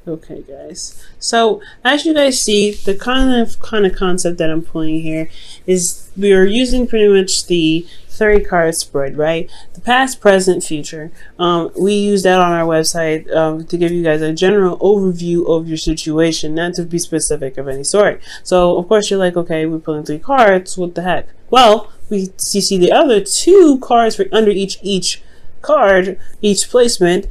Okay, guys. So as you guys see, the kind of concept that I'm pulling here is we are using pretty much the 30 card spread, right? The past, present, future. We use that on our website to give you guys a general overview of your situation, not to be specific of any sort. So of course you're like, okay, we're pulling 3 cards. What the heck? Well, you see the other 2 cards for under each card, each placement.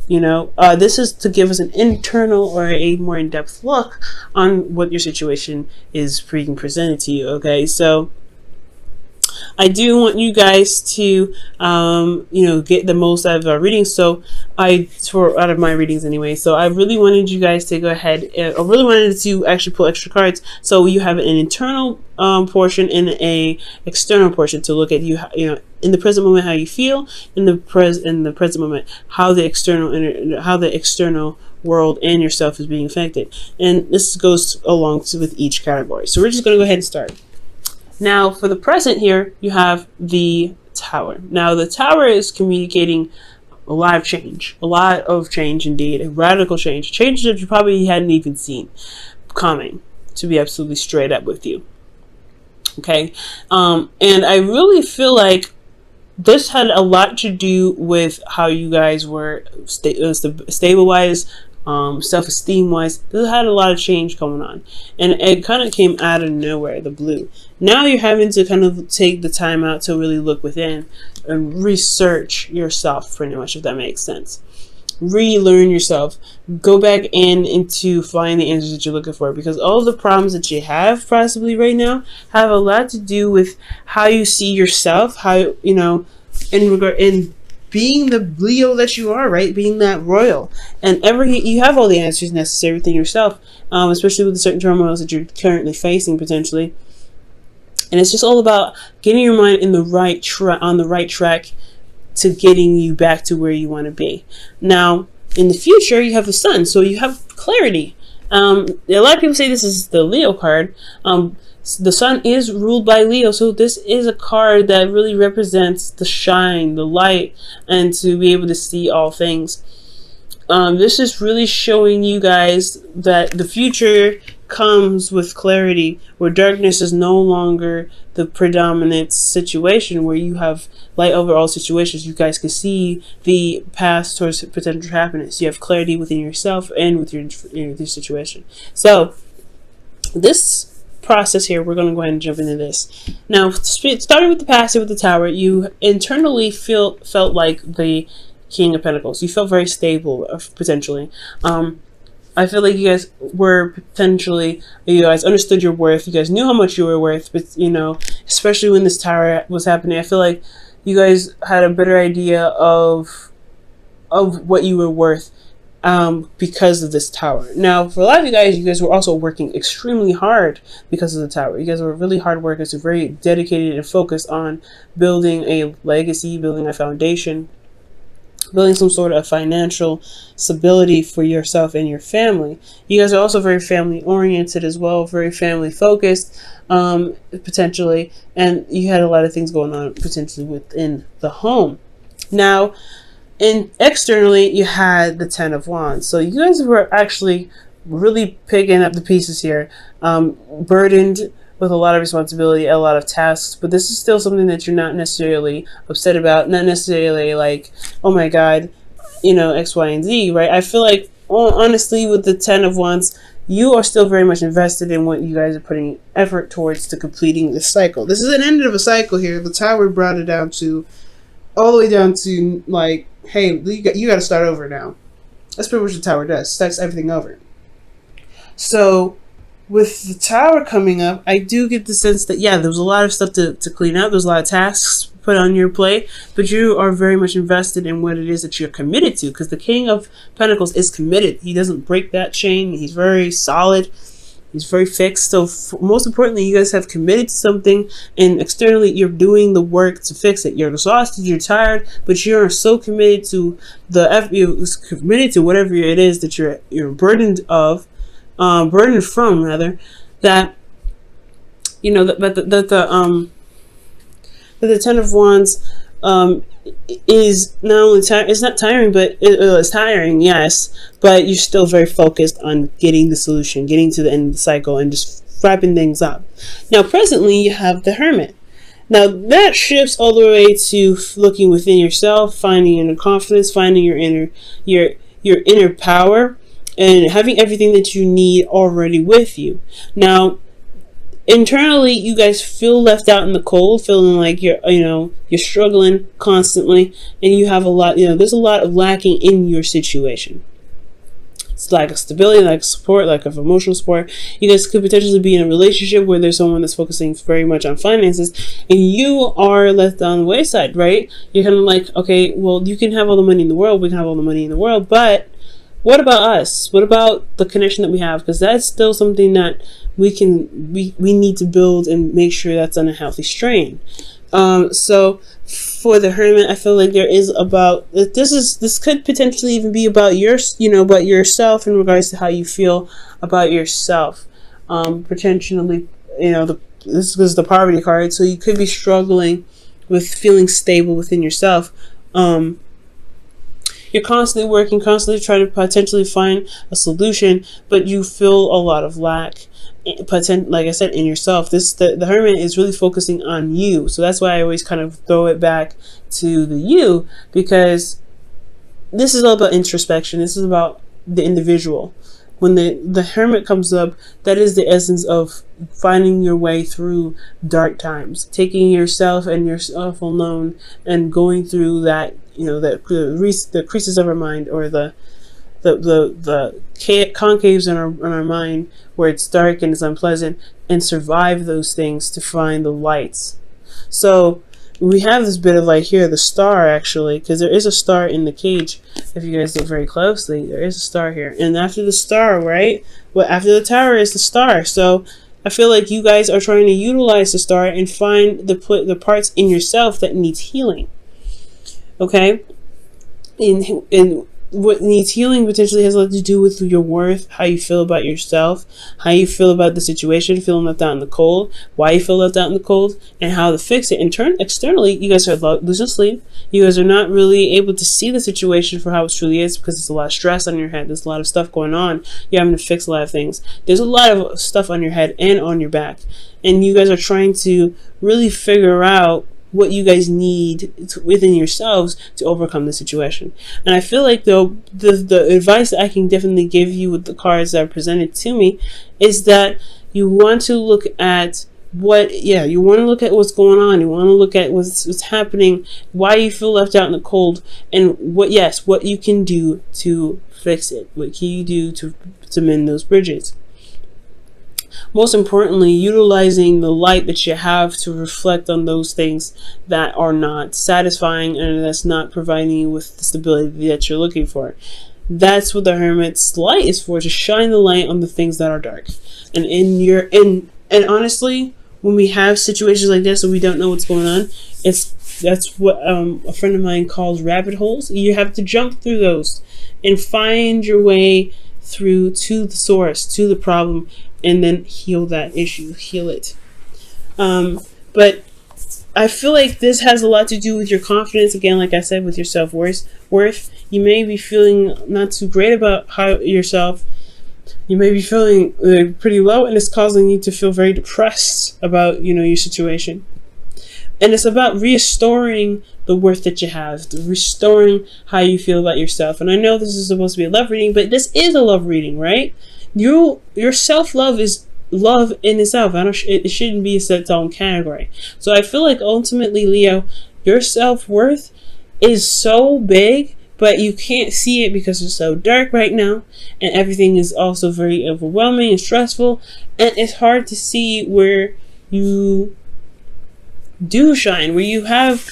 This is to give us an internal or a more in-depth look on what your situation is being presented to you. Okay, so I do want you guys to, get the most out of our readings. So out of my readings anyway. So I really wanted you guys to go ahead. I really wanted to actually pull extra cards. So you have an internal portion and a external portion to look at in the present moment how you feel, in the present moment how the external world and yourself is being affected. And this goes along with each category. So we're just going to go ahead and start. Now, for the present here, you have the Tower. Now, the Tower is communicating a lot of change indeed, a radical change that you probably hadn't even seen coming, to be absolutely straight up with you. Okay, and I really feel like this had a lot to do with how you guys were stable-wise, self-esteem wise. This had a lot of change going on, and it kind of came out of nowhere, the blue. Now you're having to kind of take the time out to really look within and research yourself, pretty much, if that makes sense. Relearn yourself, go back into find the answers that you're looking for, because all the problems that you have possibly right now have a lot to do with how you see yourself, how in being the Leo that you are, right? Being that royal. And you have all the answers necessary within yourself, especially with the certain turmoils that you're currently facing potentially. And it's just all about getting your mind in on the right track to getting you back to where you want to be. Now, in the future, you have the Sun, so you have clarity. A lot of people say this is the Leo card. The Sun is ruled by Leo, so this is a card that really represents the shine, the light, and to be able to see all things. This is really showing you guys that the future comes with clarity, where darkness is no longer the predominant situation, where you have light over all situations. You guys can see the path towards potential happiness. You have clarity within yourself and with your situation. So this process here, we're going to go ahead and jump into this. Now, starting with the past with the Tower, you internally felt like the King of Pentacles. You felt very stable, potentially. I feel like you guys were you guys understood your worth. You guys knew how much you were worth, but especially when this Tower was happening, I feel like you guys had a better idea of what you were worth because of this Tower. Now, for a lot of you guys were also working extremely hard because of the Tower. You guys were really hard workers, who were very dedicated and focused on building a legacy, building a foundation, building some sort of financial stability for yourself and your family. You guys are also very family oriented as well, very family focused, potentially, and you had a lot of things going on potentially within the home. Now, externally, you had the 10 of Wands. So you guys were actually really picking up the pieces here, burdened with a lot of responsibility, a lot of tasks, but this is still something that you're not necessarily upset about, not necessarily like, oh my God, X, Y, and Z, right? I feel like, honestly, with the 10 of Wands, you are still very much invested in what you guys are putting effort towards to completing this cycle. This is an end of a cycle here. The Tower brought it all the way down to like, hey, you got to start over now. That's pretty much what the Tower does. Starts everything over. So with the Tower coming up, I do get the sense that, yeah, there was a lot of stuff to clean up. There's a lot of tasks put on your plate, but you are very much invested in what it is that you're committed to, because the King of Pentacles is committed. He doesn't break that chain. He's very solid. He's very fixed. So most importantly, you guys have committed to something, and externally you're doing the work to fix it. You're exhausted, you're tired, but you're so committed to whatever it is that you're burdened from, rather, that the 10 of Wands is not only it's not tiring, but it's tiring, yes, but you're still very focused on getting the solution, getting to the end of the cycle, and just wrapping things up. Now, presently, you have the Hermit. Now, that shifts all the way to looking within yourself, finding inner confidence, finding your inner power, and having everything that you need already with you. Now, internally, you guys feel left out in the cold, feeling like you're struggling constantly, and you have a lot, there's a lot of lacking in your situation. It's lack of stability, lack of support, lack of emotional support. You guys could potentially be in a relationship where there's someone that's focusing very much on finances, and you are left on the wayside, right? You're kind of like, okay, well, you can have all the money in the world, we can have all the money in the world, but what about us? What about the connection that we have? Because that's still something that we need to build and make sure that's on a healthy strain. So for the Hermit, I feel like this could potentially even be about about yourself in regards to how you feel about yourself. Potentially, this was the poverty card, so you could be struggling with feeling stable within yourself. You're constantly working, constantly trying to potentially find a solution, but you feel a lot of lack, like I said, in yourself. The Hermit is really focusing on you. So that's why I always kind of throw it back to the you, because this is all about introspection. This is about the individual. When the Hermit comes up, that is the essence of finding your way through dark times, taking yourself and yourself alone and going through that, the creases of our mind, or the concaves in our mind where it's dark and it's unpleasant, and survive those things to find the lights. So we have this bit of light here, the star, actually, because there is a star in the cage. If you guys look very closely, there is a star here. And after the star, right? Well, after the tower is the star. So I feel like you guys are trying to utilize the star and find the parts in yourself that needs healing. Okay? And what needs healing potentially has a lot to do with your worth, how you feel about yourself, how you feel about the situation, feeling left out in the cold, why you feel left out in the cold, and how to fix it. Externally, you guys are losing sleep. You guys are not really able to see the situation for how it truly is, because there's a lot of stress on your head. There's a lot of stuff going on. You're having to fix a lot of things. There's a lot of stuff on your head and on your back. And you guys are trying to really figure out what you guys need within yourselves to overcome the situation. And I feel like the advice that I can definitely give you with the cards that are presented to me is that you want to look at what's going on. You want to look at what's happening, why you feel left out in the cold, and what you can do to fix it. What can you do to mend those bridges? Most importantly, utilizing the light that you have to reflect on those things that are not satisfying and that's not providing you with the stability that you're looking for. That's what the Hermit's light is for, to shine the light on the things that are dark. And honestly, when we have situations like this and we don't know what's going on, that's what a friend of mine calls rabbit holes. You have to jump through those and find your way through to the source, to the problem, and then heal that issue, heal it. But I feel like this has a lot to do with your confidence. Again, like I said, with your self-worth. You may be feeling not too great about yourself. You may be feeling pretty low, and it's causing you to feel very depressed about your situation. And it's about restoring the worth that you have, restoring how you feel about yourself. And I know this is supposed to be a love reading, but this is a love reading, right? Your self-love is love in itself. It shouldn't be its own category. So I feel like ultimately, Leo, your self-worth is so big, but you can't see it because it's so dark right now, and everything is also very overwhelming and stressful, and it's hard to see where you do shine, where you have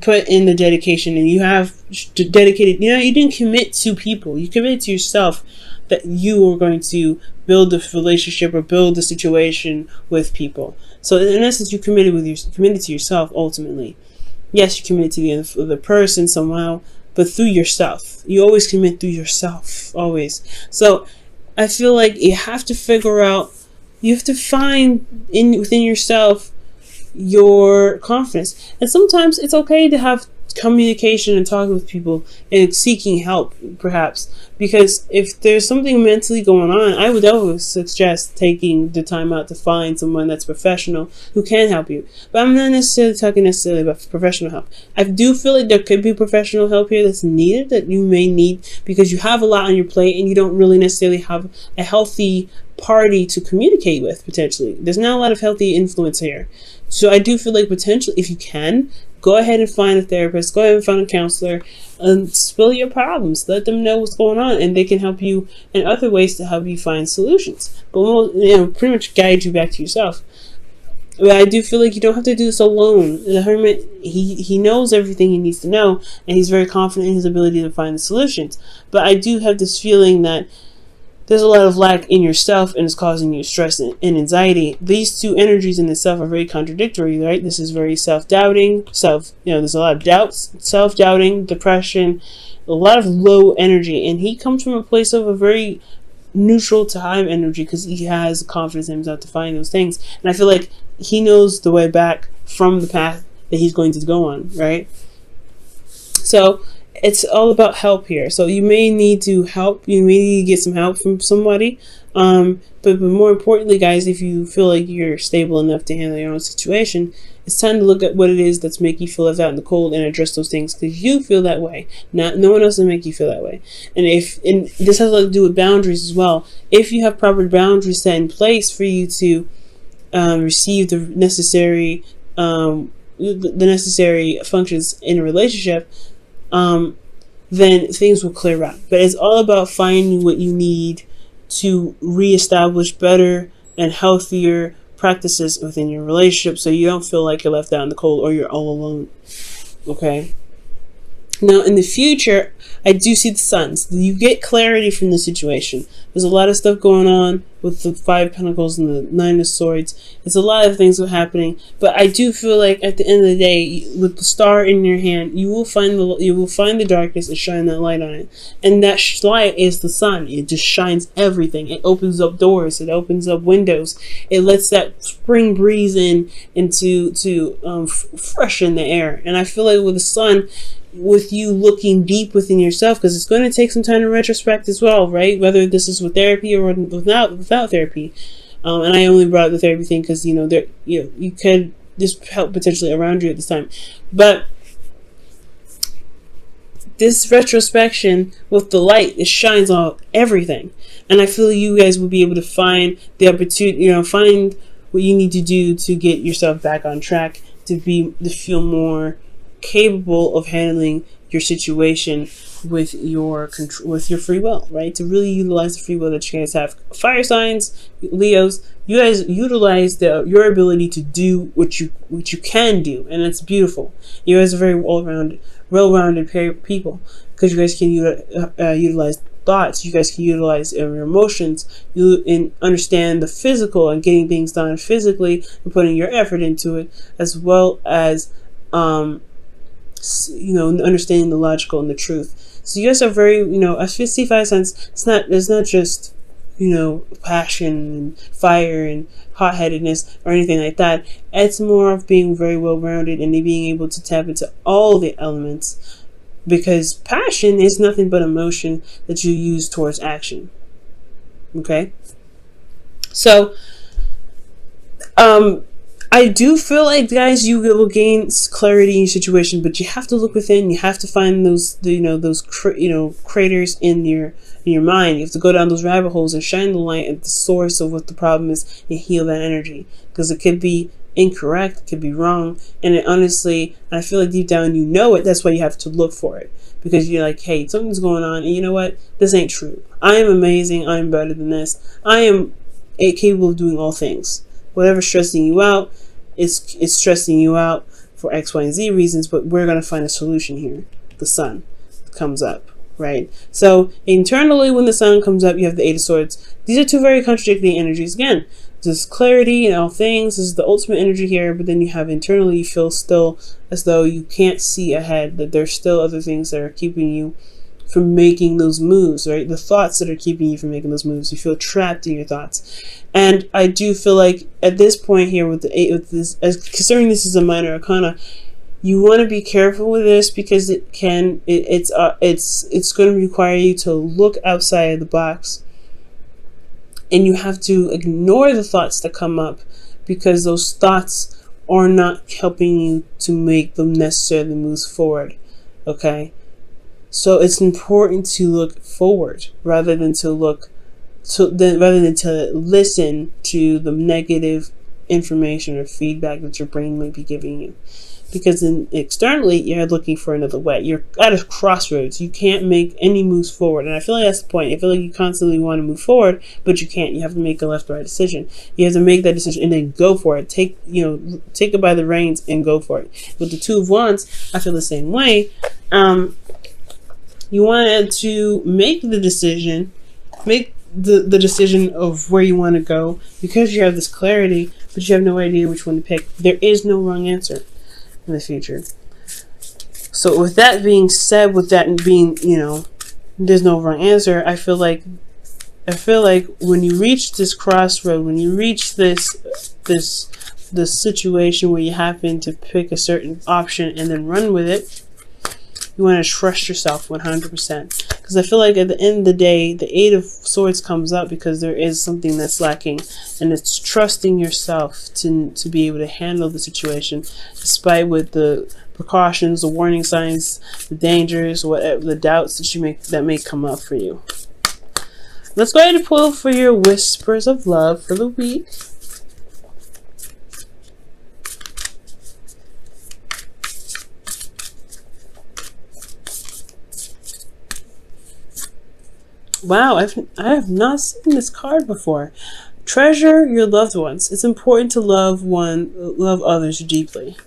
put in the dedication and you have dedicated, you didn't commit to people, you committed to yourself that you are going to build a relationship or build a situation with people. So in essence, you committed to yourself ultimately. Yes, you committed to the person somehow, but through yourself. You always commit through yourself, always. So I feel like you have to find within yourself your confidence. And sometimes it's okay to have communication and talking with people and seeking help, perhaps, because if there's something mentally going on, I would always suggest taking the time out to find someone that's professional who can help you. But I'm not necessarily talking necessarily about professional help. I do feel like there could be professional help here that's needed, that you may need, because you have a lot on your plate and you don't really necessarily have a healthy party to communicate with. Potentially there's not a lot of healthy influence here. So I do feel like potentially, if you can, go ahead and find a therapist, go ahead and find a counselor, and spill your problems. Let them know what's going on, and they can help you in other ways to help you find solutions. But we'll, pretty much guide you back to yourself. But I do feel like you don't have to do this alone. The hermit, he knows everything he needs to know, and he's very confident in his ability to find the solutions. But I do have this feeling that there's a lot of lack in yourself, and it's causing you stress and anxiety. These two energies in itself are very contradictory, right? This is very self-doubting, there's a lot of doubts, self-doubting, depression, a lot of low energy. And he comes from a place of a very neutral to high energy because he has confidence in himself to find those things. And I feel like he knows the way back from the path that he's going to go on, right? So it's all about help here. So you may need to help. You may need to get some help from somebody. But more importantly, guys, if you feel like you're stable enough to handle your own situation, it's time to look at what it is that's making you feel left out in the cold and address those things, because you feel that way. No one else will make you feel that way. And this has a lot to do with boundaries as well. If you have proper boundaries set in place for you to receive the necessary functions in a relationship, then things will clear up. But it's all about finding what you need to reestablish better and healthier practices within your relationship, so you don't feel like you're left out in the cold or you're all alone. Okay? Now, in the future, I do see the suns. You get clarity from the situation. There's a lot of stuff going on with the 5 of Pentacles and the 9 of Swords. It's a lot of things happening, but I do feel like at the end of the day, with the star in your hand, you will find the darkness and shine that light on it. And that light is the sun. It just shines everything. It opens up doors. It opens up windows. It lets that spring breeze in to freshen the air. And I feel like with the sun, with you looking deep within yourself, because it's going to take some time to retrospect as well, right? Whether this is with therapy or without therapy. And I only brought up the therapy thing because you could just help potentially around you at this time. But this retrospection with the light, it shines on everything, and I feel you guys will be able to find the opportunity, find what you need to do to get yourself back on track, to feel more capable of handling your situation with your free will, right? To really utilize the free will that you guys have. Fire signs, Leos, you guys utilize your ability to do what you can do, and it's beautiful. You guys are very well-rounded people, because you guys can utilize thoughts. You guys can utilize your emotions. You understand the physical and getting things done physically and putting your effort into it, as well as understanding the logical and the truth. So you guys are very, a 55 sense. It's not just, passion and fire and hot-headedness or anything like that. It's more of being very well-rounded and being able to tap into all the elements, because passion is nothing but emotion that you use towards action. Okay? So, I do feel like, guys, you will gain clarity in your situation, but you have to look within. You have to find those craters in your mind. You have to go down those rabbit holes and shine the light at the source of what the problem is and heal that energy, because it could be incorrect, it could be wrong, and honestly, I feel like deep down you know it. That's why you have to look for it, because you're like, hey, something's going on, and you know what? This ain't true. I am amazing. I am better than this. I am capable of doing all things. Whatever's stressing you out, it's stressing you out for X, Y, and Z reasons, but we're going to find a solution here. The sun comes up, right? So internally, when the sun comes up, you have the 8 of Swords. These are two very contradicting energies. Again, there's clarity in all things. This is the ultimate energy here, but then you have internally, you feel still as though you can't see ahead, that there's still other things that are keeping you from making those moves, right? The thoughts that are keeping you from making those moves. You feel trapped in your thoughts. And I do feel like at this point here with the 8, with this, as considering this is a minor arcana, you want to be careful with this because it's going to require you to look outside of the box, and you have to ignore the thoughts that come up because those thoughts are not helping you to make the necessary moves forward. Okay, so it's important to look forward rather than to listen to the negative information or feedback that your brain may be giving you. Because externally, you're looking for another way. You're at a crossroads. You can't make any moves forward. And I feel like that's the point. I feel like you constantly want to move forward, but you can't. You have to make a left or right decision. You have to make that decision and then go for it. Take it by the reins and go for it. With the 2 of Wands, I feel the same way. You wanted to make the decision, make the decision of where you want to go because you have this clarity, but you have no idea which one to pick. There is no wrong answer in the future. So with that being said, with that being, there's no wrong answer, I feel like when you reach this crossroad, when you reach this situation where you happen to pick a certain option and then run with it, you want to trust yourself 100%. Because I feel like at the end of the day, the 8 of Swords comes up because there is something that's lacking. And it's trusting yourself to be able to handle the situation, despite with the precautions, the warning signs, the dangers, whatever, the doubts that may come up for you. Let's go ahead and pull for your Whispers of Love for the week. Wow, I have not seen this card before. Treasure your loved ones. It's important to love others deeply.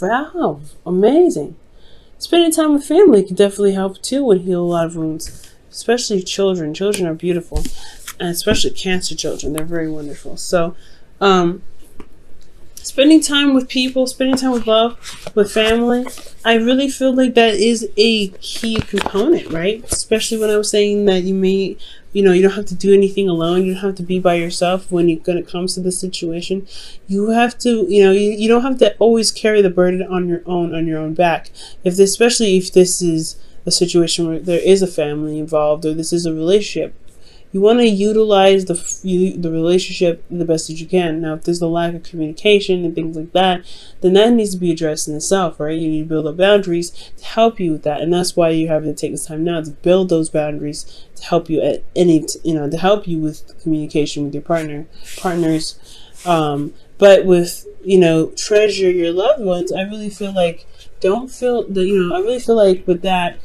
Wow, amazing. Spending time with family can definitely help too and heal a lot of wounds, especially children. Children are beautiful, and especially Cancer children. They're very wonderful. So, spending time with people, spending time with love, with family, I really feel like that is a key component, right? Especially when I was saying that you don't have to do anything alone. You don't have to be by yourself when it comes to the situation. You have to, you don't have to always carry the burden on your own back. Especially if this is a situation where there is a family involved or this is a relationship. You want to utilize the relationship the best that you can. Now, if there's a lack of communication and things like that, then that needs to be addressed in itself, right? You need to build up boundaries to help you with that, and that's why you have to take this time now to build those boundaries to help you to help you with communication with your partners. But with treasure your loved ones, I really feel like I really feel like with that,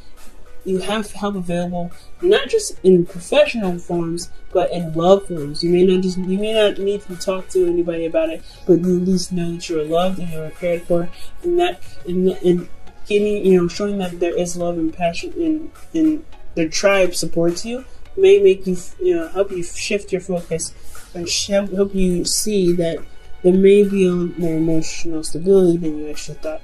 you have help available, not just in professional forms, but in love forms. You may not need to talk to anybody about it, but you at least know that you're loved and you're cared for, and getting, showing that there is love and passion and the tribe supports you may make you, help you shift your focus and help you see that there may be a little more emotional stability than you actually thought.